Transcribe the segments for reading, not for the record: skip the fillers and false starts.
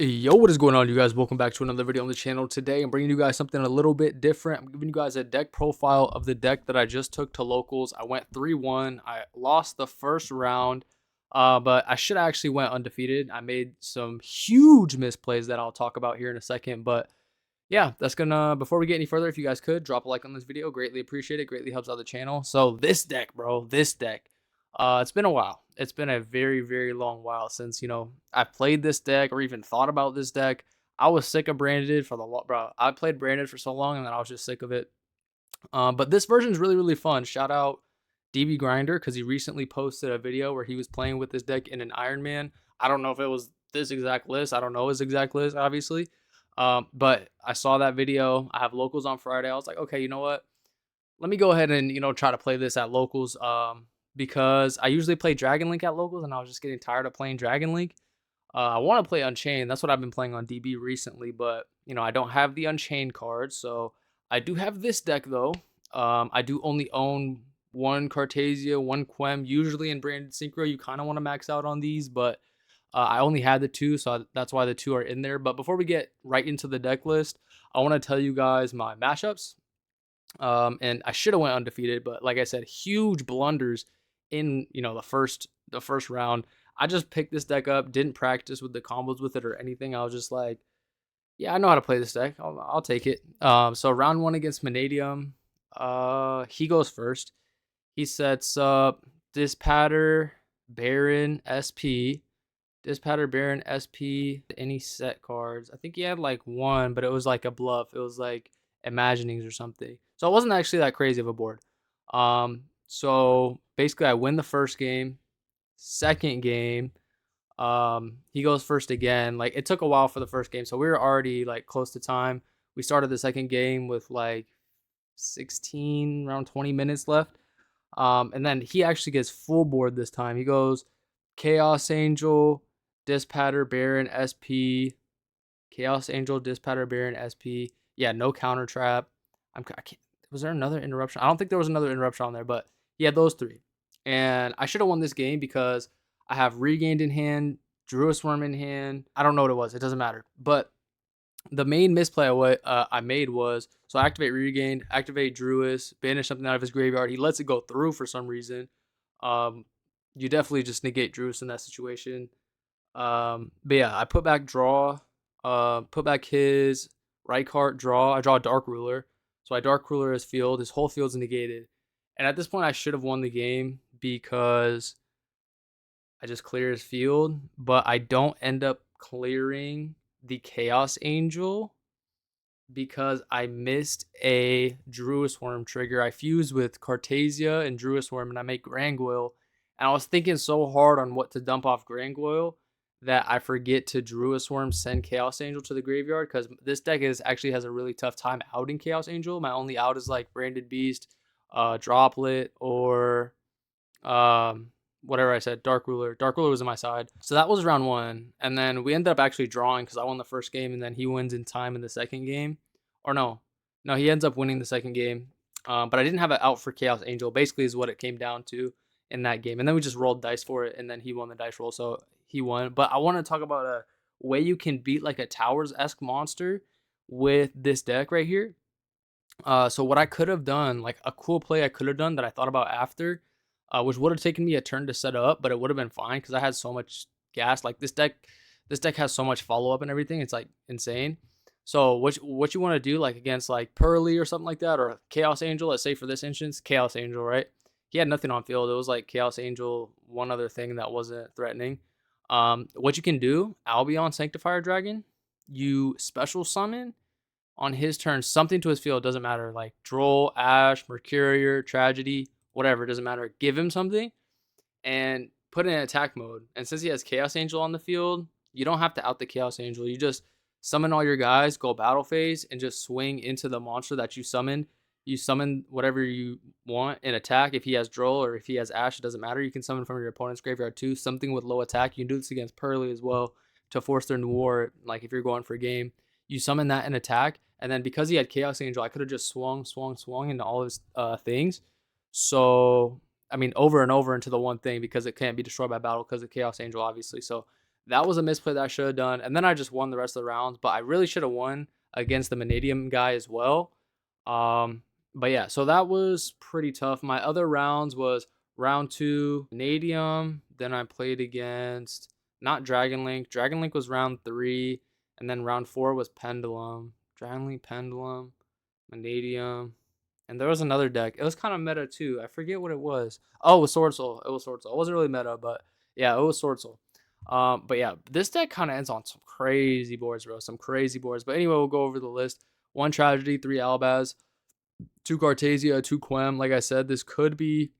Yo, what is going on, you guys? Welcome back to another video on the channel. Today I'm bringing you guys something a little bit different. I'm giving you guys a deck profile of the deck that I just took to locals. I went 3-1. I lost the first round, but I should have actually went undefeated. I made some huge misplays that I'll talk about here in a second, but yeah, that's gonna, before we get any further, if you guys could drop a like on this video, greatly appreciate it. Greatly helps out the channel. So this deck, bro, this deck, it's been a while. It's been a very, very long while since, I've played this deck or even thought about this deck. I was sick of Branded for bro, I played Branded for so long and then I was just sick of it. But this version is really, really fun. Shout out DB Grinder, because he recently posted a video where he was playing with this deck in an Iron Man. I don't know if it was this exact list. I don't know his exact list, obviously. But I saw that video. I have locals on Friday. I was like, okay, you know what? Let me go ahead and try to play this at locals. Because I usually play Dragon Link at locals, and I was just getting tired of playing Dragon Link. I want to play Unchained. That's what I've been playing on DB recently, but I don't have the Unchained card, so I do have this deck though. I do only own one Cartasia, one Quem. Usually in branded Synchro, you kind of want to max out on these, but I only had the two, so that's why the two are in there. But before we get right into the deck list, I want to tell you guys my mashups. And I should have went undefeated, but like I said, huge blunders in the first round. I just picked this deck up, didn't practice with the combos with it or anything. I was just like, yeah, I know how to play this deck. I'll take it. So round one against Vanadium, he goes first. He sets up Dispatter, Baron, SP. Dispatter, Baron, SP, any set cards. I think he had like one, but it was like a bluff. It was like Imaginings or something. So it wasn't actually that crazy of a board. So basically I win the first game. Second game, he goes first again. Like, it took a while for the first game, so we were already like close to time. We started the second game with like 16, around 20 minutes left. And then he actually gets full board this time. He goes Chaos Angel, Dispatter, Baron, SP, Chaos Angel, Dispatter, Baron, SP. Yeah, no counter trap. I can't. Was there another interruption? I don't think there was another interruption on there, but yeah, those three. And I should have won this game because I have Regained in hand, Druid Swarm in hand. I don't know what it was. It doesn't matter. But the main misplay I made was, so I activate Regained, activate Druid, banish something out of his graveyard. He lets it go through for some reason. Um, you definitely just negate Druid in that situation. But yeah, I put back draw, put back his right card, draw. I draw a Dark Ruler. So I Dark Ruler his field. His whole field's negated. And at this point, I should have won the game because I just clear his field, but I don't end up clearing the Chaos Angel because I missed a Druid Swarm trigger. I fused with Cartasia and Druid Swarm, and I make Grangoyle. And I was thinking so hard on what to dump off Grangoyle that I forget to Druid Swarm send Chaos Angel to the graveyard, because this deck actually has a really tough time outing Chaos Angel. My only out is like Branded Beast, Droplet, or whatever I said, Dark Ruler. Dark Ruler was on my side. So that was round one. And then we ended up actually drawing because I won the first game, and then he wins in time in the second game. Or no, he ends up winning the second game. But I didn't have it out for Chaos Angel, basically, is what it came down to in that game. And then we just rolled dice for it, and then he won the dice roll. So he won. But I want to talk about a way you can beat like a Towers-esque monster with this deck right here. So what I could have done, like a cool play I could have done that I thought about after, which would have taken me a turn to set up, but it would have been fine because I had so much gas. Like, this deck has so much follow up and everything. It's like insane. So what you want to do, like against like Pearly or something like that, or Chaos Angel, let's say for this instance, Chaos Angel, right? He had nothing on field. It was like Chaos Angel, one other thing that wasn't threatening. What you can do, Albion Sanctifier Dragon, you special summon on his turn something to his field. Doesn't matter, like Droll, Ash, Mercurier, Tragedy, whatever, it doesn't matter. Give him something and put it in attack mode. And since he has Chaos Angel on the field, you don't have to out the Chaos Angel. You just summon all your guys, go battle phase, and just swing into the monster that you summoned. You summon whatever you want and attack. If he has Droll or if he has Ash, it doesn't matter. You can summon from your opponent's graveyard too, something with low attack. You can do this against Pearly as well to force their Noir, like if you're going for a game. You summon that and attack, and then because he had Chaos Angel, I could have just swung into all his things. So, I mean, over and over into the one thing, because it can't be destroyed by battle because of Chaos Angel, obviously. So That was a misplay that I should have done. And then I just won the rest of the rounds. But I really should have won against the Vanadium guy as well. Um, but yeah, so that was pretty tough. My other rounds was round 2, Vanadium. Then I played against not Dragon Link. Dragon Link was round 3. And then round 4 was Pendulum. Dragon Link, Pendulum, Vanadium. And there was another deck. It was kind of meta too. I forget what it was. Oh, it was Sword Soul. It was Sword Soul. It wasn't really meta, but yeah, it was Sword Soul. But yeah, this deck kind of ends on some crazy boards, bro. Some crazy boards. But anyway, we'll go over the list. 1 Tragedy, 3 Albaz, 2 Cartasia, 2 Quem. Like I said, this could be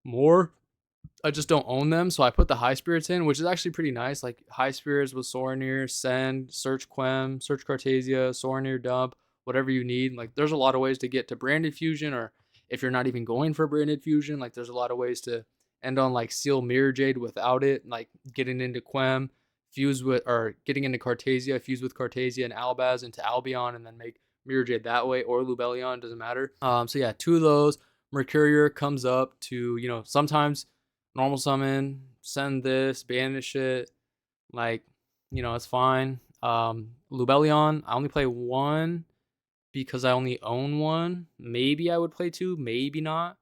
more. I just don't own them, so I put the High Spirits in, which is actually pretty nice. Like High Spirits with Soranir, Send, Search Quem, Search Cartasia, Soranir Dump, whatever you need. Like there's a lot of ways to get to Branded Fusion, or if you're not even going for Branded Fusion, like there's a lot of ways to end on like Seal Mirror Jade without it, like getting into Quem, fuse with, or getting into Cartasia, fuse with Cartasia and Albaz into Albion, and then make Mirror Jade that way, or Lubellion, doesn't matter. So yeah, 2 of those. Mercurier comes up to, sometimes normal summon, send this, banish it, like, it's fine. Lubellion, I only play 1 because I only own 1. Maybe I would play 2, maybe not.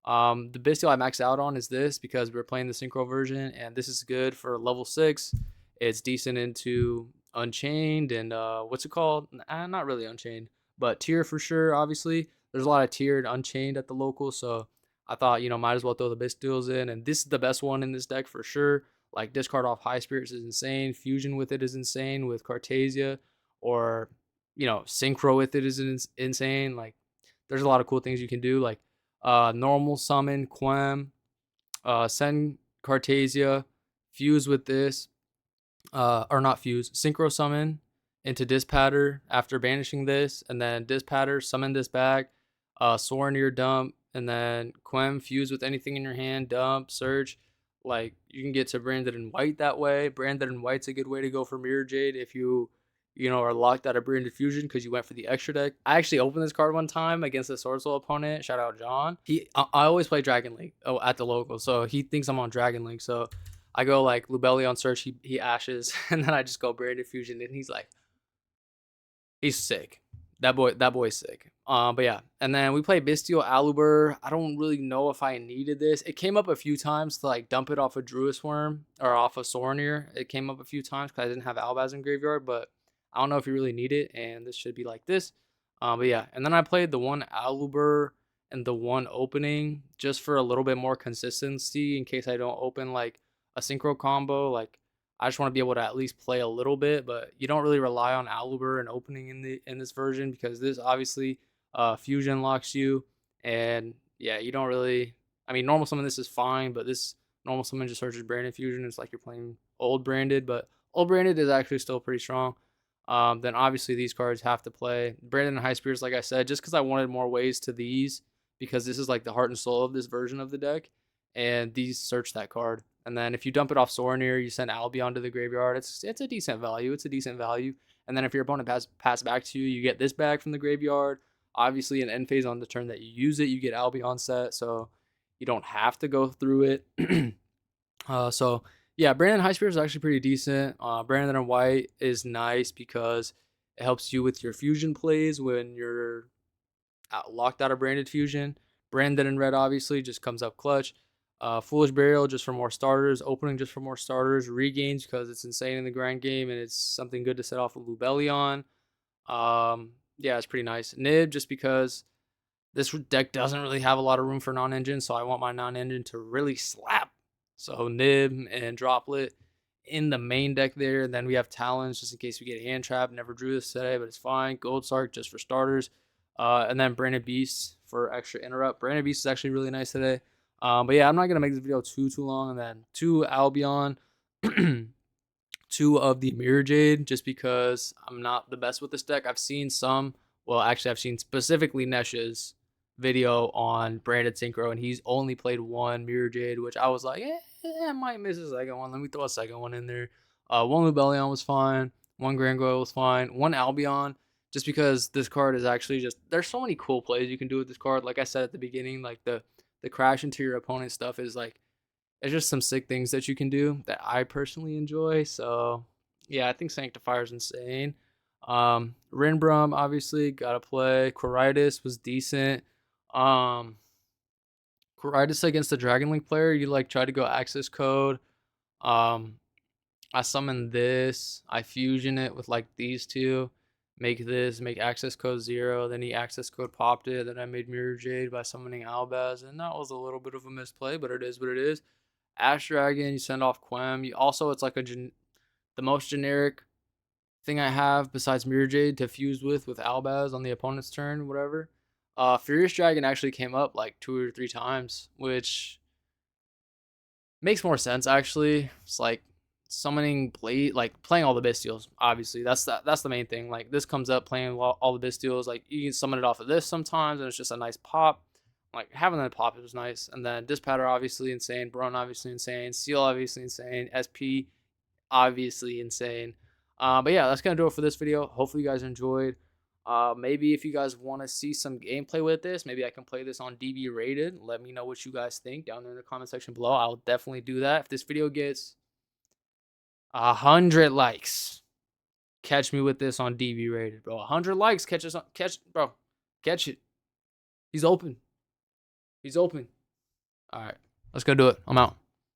The Bestial I max out on is this because we're playing the Synchro version, and this is good for level 6. It's decent into Unchained and what's it called? Not really Unchained, but Tier for sure. Obviously, there's a lot of tiered Unchained at the local, so I thought might as well throw the Bestials in, and this is the best one in this deck for sure. Like discard off High Spirits is insane. Fusion with it is insane with Cartasia, or Synchro with it is insane. Like there's a lot of cool things you can do. Like normal summon Quem, send Cartasia, fuse with this, or not fuse, synchro summon into Dispatter after banishing this, and then Dispatter, summon this back, Soranir dump, and then Quem fuse with anything in your hand, dump, search. Like you can get to Branded in White that way. Branded in White's a good way to go for Mirror Jade if you are locked out of Branded Fusion because you went for the extra deck. I actually opened this card one time against a Sword Soul opponent. Shout out John. I always play Dragon Link at the local, so he thinks I'm on Dragon Link. So I go like Lubellion search, he ashes, and then I just go Branded Fusion, and he's like, he's sick. That boy's sick. But yeah, and then we play Bestial Aluber. I don't really know if I needed this. It came up a few times to like dump it off a Druis Worm or off a Soranir. It came up a few times because I didn't have Albaz in graveyard, but I don't know if you really need it, and this should be like this. But yeah, and then I played the 1 Aluber and the 1 opening just for a little bit more consistency in case I don't open like a synchro combo. Like I just want to be able to at least play a little bit, but you don't really rely on Aluber and opening in this version because this obviously fusion locks you, and yeah, you don't really. I mean, normal summon this is fine, but this normal summon just searches Branded Fusion. It's like you're playing old Branded, but old Branded is actually still pretty strong. Then obviously these cards have to play Branded and High Spirits, like I said, just because I wanted more ways to these because this is like the heart and soul of this version of the deck, and these search that card. And then if you dump it off Soranir, you send Albion to the graveyard. It's a decent value. It's a decent value. And then if your opponent pass back to you, you get this back from the graveyard. Obviously, in end phase on the turn that you use it, you get Albion set, so you don't have to go through it. So yeah, Brandon High Spirit is actually pretty decent. Brandon and White is nice because it helps you with your fusion plays when you're locked out of Branded Fusion. Brandon in Red obviously just comes up clutch. Foolish Burial just for more starters. Opening just for more starters. Regains because it's insane in the grind game and it's something good to set off with Lubellion. Yeah, it's pretty nice. Nib just because this deck doesn't really have a lot of room for non-engine, so I want my non-engine to really slap. So Nib and Droplet in the main deck there. And then we have Talons just in case we get hand trap. Never drew this today, but it's fine. Gold Sark just for starters. And then Branded Beast for extra interrupt. Branded Beast is actually really nice today. But yeah, I'm not gonna make this video too long. And then 2 Albion, 2 of the Mirror Jade, just because I'm not the best with this deck. I've seen some. Well, actually, I've seen specifically Nesh's video on Branded Synchro, and he's only played 1 Mirror Jade, which I was like, I might miss a second one. Let me throw a second one in there. 1 Lubellion was fine. 1 Grand Goyle was fine. 1 Albion, just because this card is actually just, there's so many cool plays you can do with this card. Like I said at the beginning, like the crash into your opponent stuff is like It's just some sick things that you can do that I personally enjoy. So yeah, I think Sanctifier is insane. Rinbrum obviously gotta play. Quiritis was decent. Um, Quiritis against the Dragon Link player, you like try to go access code. Um, I summon this. I fusion it with like these two. Make this, make access code 0. Then he access code popped it. Then I made Mirror Jade by summoning Albaz. And that was a little bit of a misplay, but it is what it is. Ash Dragon, you send off Quem. You also, it's like the most generic thing I have besides Mirror Jade to fuse with Albaz on the opponent's turn, whatever. Furious Dragon actually came up like 2 or 3 times, which makes more sense actually. It's like summoning blade, like playing all the Bystials. Obviously, that's the main thing. Like this comes up playing all the Bystials. Like you can summon it off of this sometimes, and it's just a nice pop. Like having that pop was nice. And then Dispatter obviously insane, Brone obviously insane, Seal obviously insane, SP obviously insane. But yeah, that's gonna do it for this video. Hopefully you guys enjoyed. Maybe if you guys want to see some gameplay with this, maybe I can play this on DB rated. Let me know what you guys think down there in the comment section below. I'll definitely do that. If this video gets 100 likes, catch me with this on DB rated, bro. 100 likes, bro. Catch it. He's open. He's open. All right, let's go do it. I'm out.